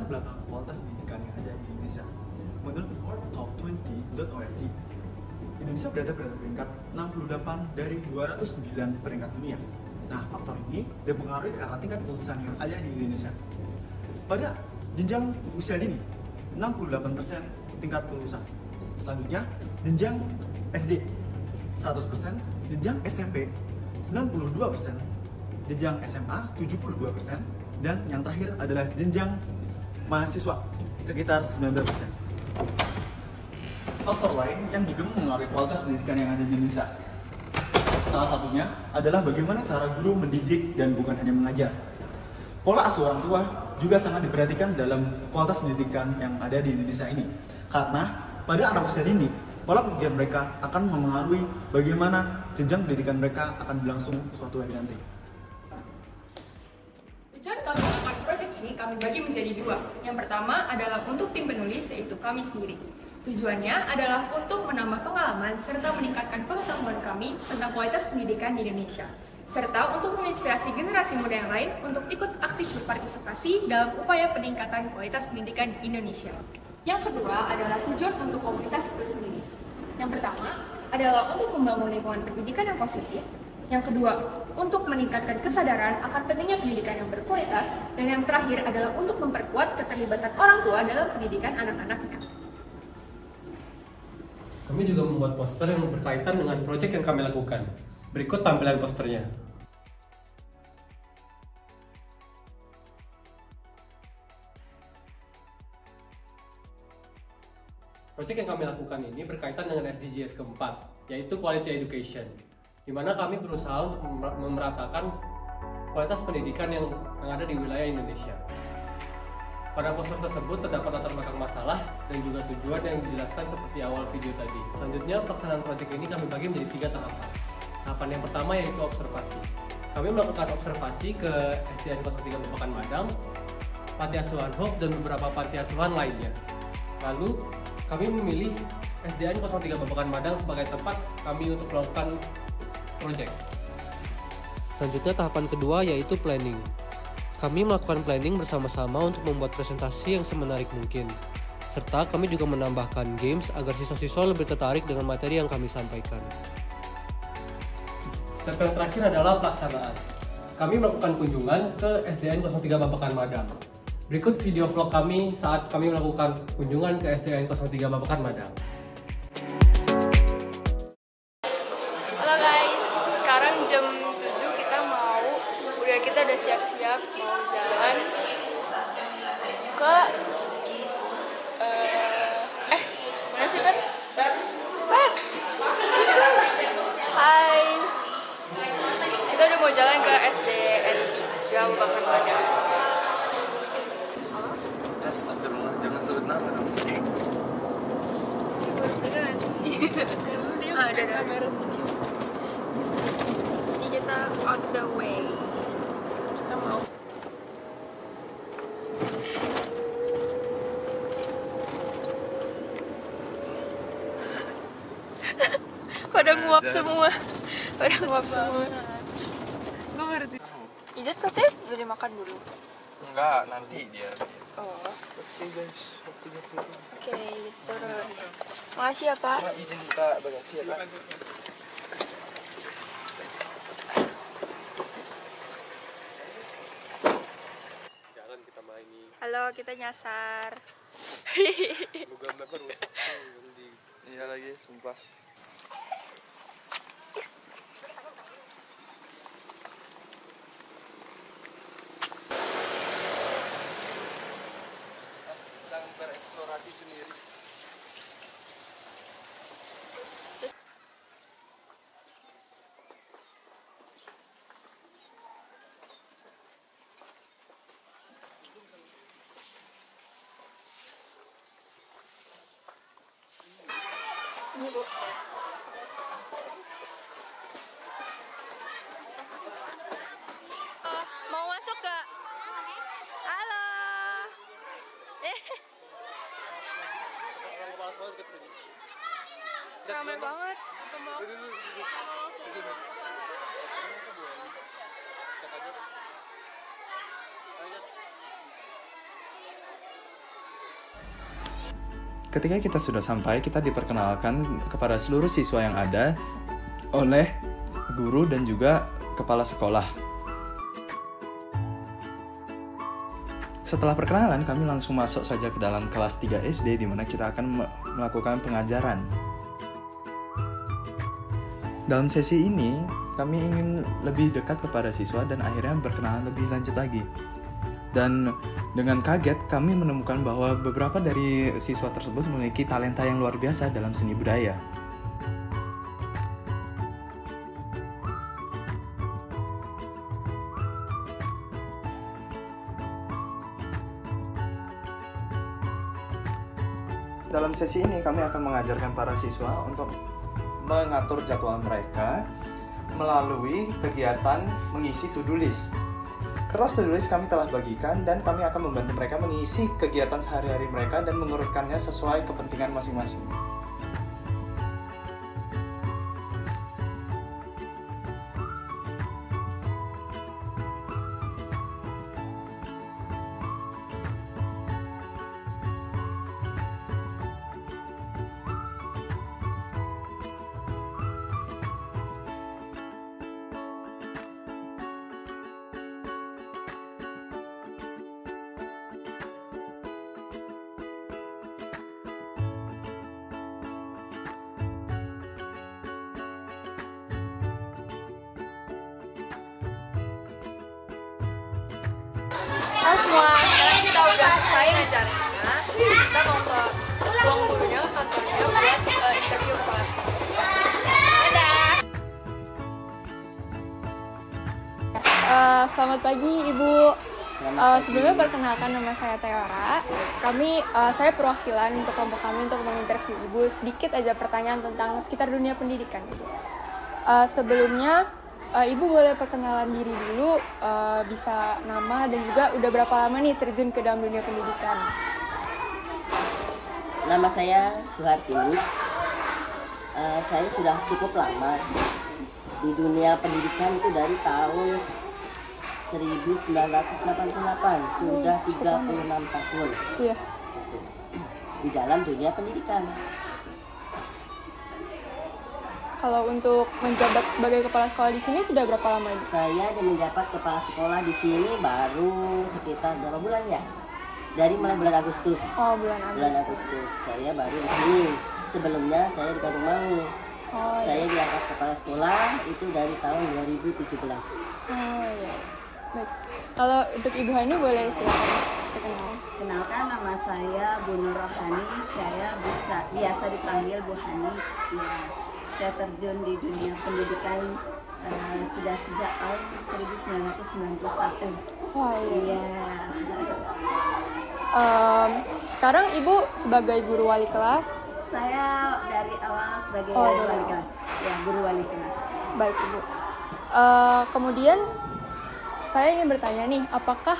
latar belakang kualitas pendidikan yang ada di Indonesia. Menurut worldtop20.org, Indonesia berada pada peringkat 68 dari 209 peringkat dunia. Nah, faktor ini dipengaruhi karena tingkat kelulusan yang ada di Indonesia. Pada jenjang usia dini, 68% tingkat kelulusan. Selanjutnya, jenjang SD, 100%, jenjang SMP, 92%, jenjang SMA, 72%, dan yang terakhir adalah jenjang mahasiswa, sekitar 19%. Faktor lain yang juga mengaruhi kualitas pendidikan yang ada di Indonesia. Salah satunya adalah bagaimana cara guru mendidik dan bukan hanya mengajar. Pola asuh orang tua juga sangat diperhatikan dalam kualitas pendidikan yang ada di Indonesia ini. Karena pada anak usia dini, pola pikir mereka akan memengaruhi bagaimana jenjang pendidikan mereka akan berlangsung suatu hari nanti. Tujuan kami melakukan proyek ini kami bagi menjadi dua. Yang pertama adalah untuk tim penulis, yaitu kami sendiri. Tujuannya adalah untuk menambah pengalaman serta meningkatkan pengetahuan kami tentang kualitas pendidikan di Indonesia, serta untuk menginspirasi generasi muda yang lain untuk ikut aktif berpartisipasi dalam upaya peningkatan kualitas pendidikan di Indonesia. Yang kedua adalah tujuan untuk komunitas itu sendiri. Yang pertama adalah untuk membangun lingkungan pendidikan yang positif. Yang kedua, untuk meningkatkan kesadaran akan pentingnya pendidikan yang berkualitas. Dan yang terakhir adalah untuk memperkuat keterlibatan orang tua dalam pendidikan anak-anaknya. Kami juga membuat poster yang berkaitan dengan proyek yang kami lakukan. Berikut tampilan posternya. Proyek yang kami lakukan ini berkaitan dengan SDGs keempat, yaitu Quality Education, di mana kami berusaha untuk memeratakan kualitas pendidikan yang ada di wilayah Indonesia. Pada poster tersebut terdapat latar belakang masalah dan juga tujuan yang dijelaskan seperti awal video tadi. Selanjutnya, pelaksanaan proyek ini kami bagi menjadi 3 tahapan. Tahapan yang pertama yaitu observasi. Kami melakukan observasi ke SDN 03 Babakan Madang, Panti Asuhan Hope, dan beberapa panti asuhan lainnya. Lalu, kami memilih SDN 03 Babakan Madang sebagai tempat kami untuk melakukan proyek. Selanjutnya tahapan kedua yaitu planning. Kami melakukan planning bersama-sama untuk membuat presentasi yang semenarik mungkin. Serta kami juga menambahkan games agar siswa-siswa lebih tertarik dengan materi yang kami sampaikan. Step yang terakhir adalah pelaksanaan. Kami melakukan kunjungan ke SDN 03 Babakan Madang. Berikut video vlog kami saat kami melakukan kunjungan ke SDN 03 Babakan Madang. Halo guys, sekarang jam 7 kita udah siap-siap mau jalan ke mana sih Pat? Hai, kita udah mau jalan ke SDN 3 Babakan Madang. Astagfirullah, jangan sebut nama dong. Bener gak sih? Ada kamera video. Ini kita on the way. Kita mau pada nguap semua. Gue baru Ijat katanya udah dimakan dulu. Enggak, nanti dia. Oh. Oke guys, waktunya turun. Oke, turun. Makasih ya Pak. Izin buka bagasi ya Pak. Jalan kita main ini. Halo, kita nyasar. Google Maps rusak. Iya lagi, sumpah. Sedang bereksplorasi sendiri. Ini Bu. Mau masuk gak? Halo. Ramai banget. ketika kita sudah sampai, kita diperkenalkan kepada seluruh siswa yang ada oleh guru dan juga kepala sekolah. Setelah perkenalan, kami langsung masuk saja ke dalam kelas 3 SD di mana kita akan melakukan pengajaran. Dalam sesi ini, kami ingin lebih dekat kepada siswa dan akhirnya berkenalan lebih lanjut lagi. Dan dengan kaget, kami menemukan bahwa beberapa dari siswa tersebut memiliki talenta yang luar biasa dalam seni budaya. Dalam sesi ini kami akan mengajarkan para siswa untuk mengatur jadwal mereka melalui kegiatan mengisi to-do list. Kertas to-do list kami telah bagikan dan kami akan membantu mereka mengisi kegiatan sehari-hari mereka dan mengurutkannya sesuai kepentingan masing-masing. Halo semua, sekarang kita udah selesai acaranya. Kita mau ke ruang gurunya, kantornya buat interview kepala sekolah. Dadah. Selamat pagi Ibu. Sebelumnya perkenalkan, nama saya Teora. Saya perwakilan untuk kelompok kami untuk menginterview Ibu sedikit aja pertanyaan tentang sekitar dunia pendidikan. Sebelumnya Ibu boleh perkenalan diri dulu, bisa nama dan juga udah berapa lama nih terjun ke dalam dunia pendidikan. Nama saya Suhartini. Saya sudah cukup lama di dunia pendidikan itu dari tahun 1988, sudah 36 tahun. Iya. Di dalam dunia pendidikan. Kalau untuk menjabat sebagai kepala sekolah di sini sudah berapa lama? Saya menjabat kepala sekolah di sini baru sekitar berapa bulan ya? Dari mulai bulan Agustus. Oh, bulan Agustus. Saya baru di sini. Sebelumnya saya di Kadungmangu. Saya diangkat kepala sekolah itu dari tahun 2017. Oh iya. Baik. Kalau untuk Ibu Hani boleh silakan perkenalkan. Kenalkan, nama saya Bu Nur Rohani. Saya biasa dipanggil Bu Hani. Ya, saya terjun di dunia pendidikan sudah sejak tahun 1991. Wah iya. Sekarang Ibu sebagai guru wali kelas. Saya dari awal sebagai wali kelas. Ya, guru wali kelas. Baik Ibu. Kemudian saya ingin bertanya nih, apakah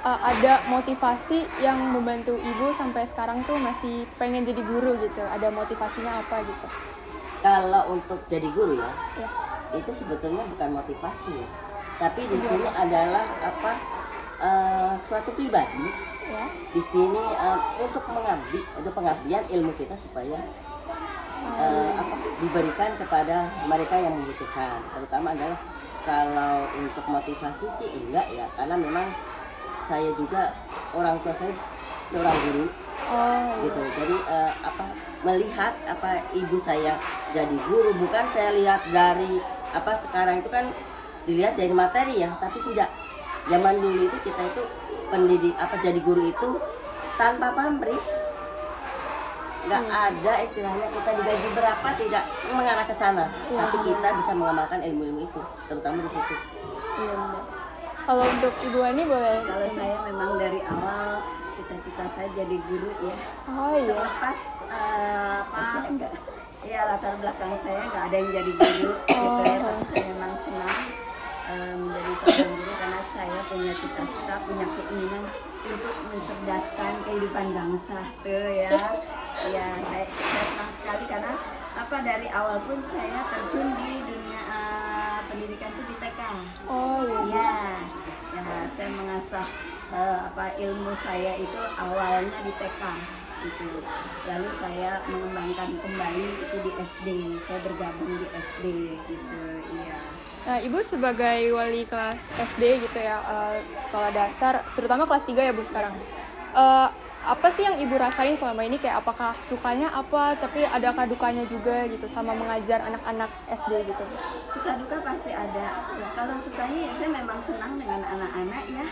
ada motivasi yang membantu Ibu sampai sekarang tuh masih pengen jadi guru gitu? Ada motivasinya apa gitu? Kalau untuk jadi guru ya, itu sebetulnya bukan motivasi ya. Tapi di sini adalah suatu pribadi. Ya. Di sini untuk mengabdi, itu pengabdian ilmu kita supaya diberikan kepada mereka yang membutuhkan. Terutama adalah kalau untuk motivasi sih enggak ya, karena memang saya juga orang tua saya seorang guru. Gitu. Jadi melihat ibu saya jadi guru, bukan saya lihat dari sekarang itu kan dilihat dari materi ya, tapi tidak. Zaman dulu itu kita itu jadi guru itu tanpa pamrih, nggak ada istilahnya kita digaji berapa, tidak mengarah ke sana, tapi kita bisa mengamalkan ilmu-ilmu itu, terutama di situ. Iya. Kalau untuk Ibu Ani boleh? Kalau saya memang dari awal cita-cita saya jadi guru ya. Oh iya. Terlepas ya latar belakang saya nggak ada yang jadi guru gitu ya, tapi saya memang senang menjadi seorang guru karena saya punya cita-cita, punya keinginan untuk mencerdaskan kehidupan bangsa tuh ya. Ya saya senang sekali karena dari awal pun saya terjun di dunia pendidikan itu di TK. Oh iya. Ya saya mengasah ilmu saya itu awalnya di TK. itu. Lalu saya mengembangkan kembali itu di SD, saya bergabung di SD gitu, iya. Nah, Ibu sebagai wali kelas SD gitu ya, sekolah dasar, terutama kelas 3 ya Bu sekarang. Apa sih yang Ibu rasain selama ini? Kayak apakah sukanya apa, tapi adakah dukanya juga gitu sama mengajar anak-anak SD gitu? Suka duka pasti ada. Ya, kalau sukanya ya saya memang senang dengan anak-anak ya.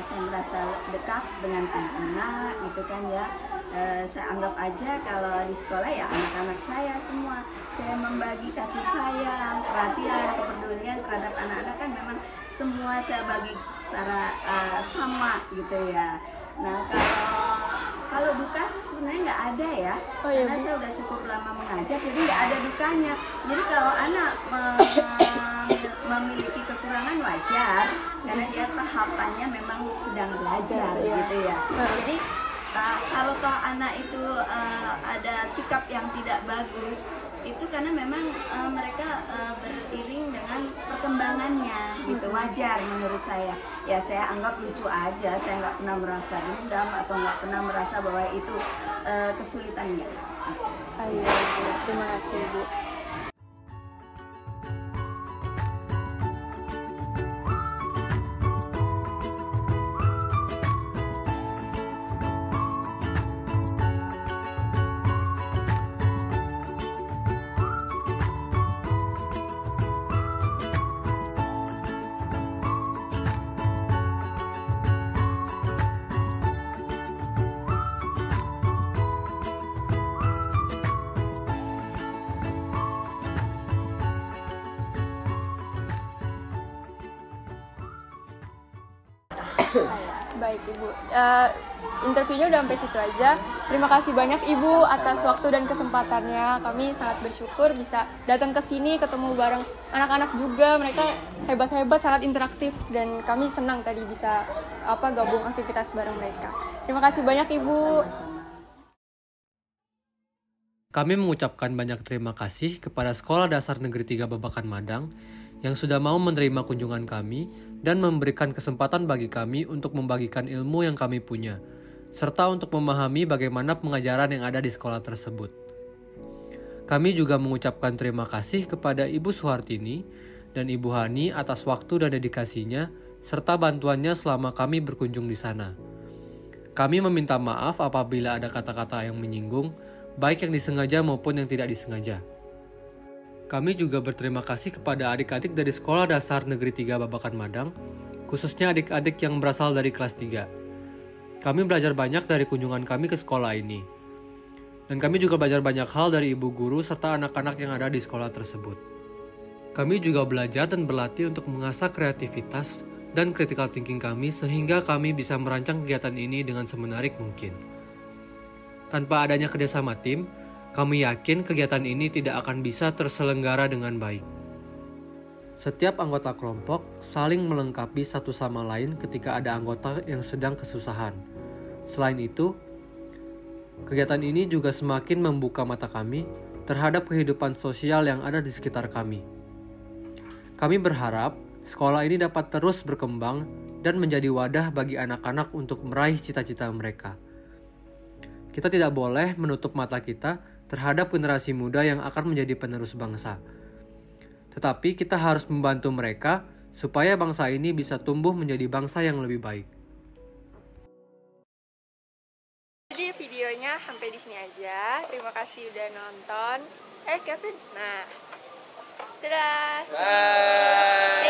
Saya merasa dekat dengan anak-anak gitu kan ya. Saya anggap aja kalau di sekolah ya anak-anak saya semua. Saya membagi kasih sayang, perhatian, kepedulian terhadap anak-anak kan memang semua saya bagi secara sama gitu ya. Nah kalau duka sih sebenarnya nggak ada ya, karena saya udah cukup lama mengajar, jadi nggak ada dukanya. Jadi kalau anak memiliki kekurangan wajar, karena dia tahapannya memang sedang belajar gitu ya. Jadi kalau toh anak itu ada sikap yang tidak bagus, itu karena memang mereka beriring dengan perkembangannya gitu, wajar menurut saya. Ya saya anggap lucu aja, saya nggak pernah merasa dendam atau nggak pernah merasa bahwa itu kesulitannya. Ayo, terima kasih Bu. Baik Ibu, interviewnya udah sampai situ aja. Terima kasih banyak Ibu atas waktu dan kesempatannya. Kami sangat bersyukur bisa datang ke sini, ketemu bareng anak-anak juga. Mereka hebat-hebat, sangat interaktif, dan kami senang tadi bisa gabung aktivitas bareng mereka. Terima kasih banyak Ibu. Kami mengucapkan banyak terima kasih kepada Sekolah Dasar Negeri 3 Babakan Madang yang sudah mau menerima kunjungan kami dan memberikan kesempatan bagi kami untuk membagikan ilmu yang kami punya, serta untuk memahami bagaimana pengajaran yang ada di sekolah tersebut. Kami juga mengucapkan terima kasih kepada Ibu Suhartini dan Ibu Hani atas waktu dan dedikasinya, serta bantuannya selama kami berkunjung di sana. Kami meminta maaf apabila ada kata-kata yang menyinggung, baik yang disengaja maupun yang tidak disengaja. Kami juga berterima kasih kepada adik-adik dari Sekolah Dasar Negeri 3 Babakan Madang, khususnya adik-adik yang berasal dari kelas 3. Kami belajar banyak dari kunjungan kami ke sekolah ini. Dan kami juga belajar banyak hal dari ibu guru serta anak-anak yang ada di sekolah tersebut. Kami juga belajar dan berlatih untuk mengasah kreativitas dan critical thinking kami sehingga kami bisa merancang kegiatan ini dengan semenarik mungkin. Tanpa adanya kerjasama tim, kami yakin kegiatan ini tidak akan bisa terselenggara dengan baik. Setiap anggota kelompok saling melengkapi satu sama lain ketika ada anggota yang sedang kesusahan. Selain itu, kegiatan ini juga semakin membuka mata kami terhadap kehidupan sosial yang ada di sekitar kami. Kami berharap sekolah ini dapat terus berkembang dan menjadi wadah bagi anak-anak untuk meraih cita-cita mereka. Kita tidak boleh menutup mata kita terhadap generasi muda yang akan menjadi penerus bangsa. Tetapi kita harus membantu mereka supaya bangsa ini bisa tumbuh menjadi bangsa yang lebih baik. Jadi videonya sampai di sini aja. Terima kasih udah nonton. Kevin. Nah. Dadah. Bye.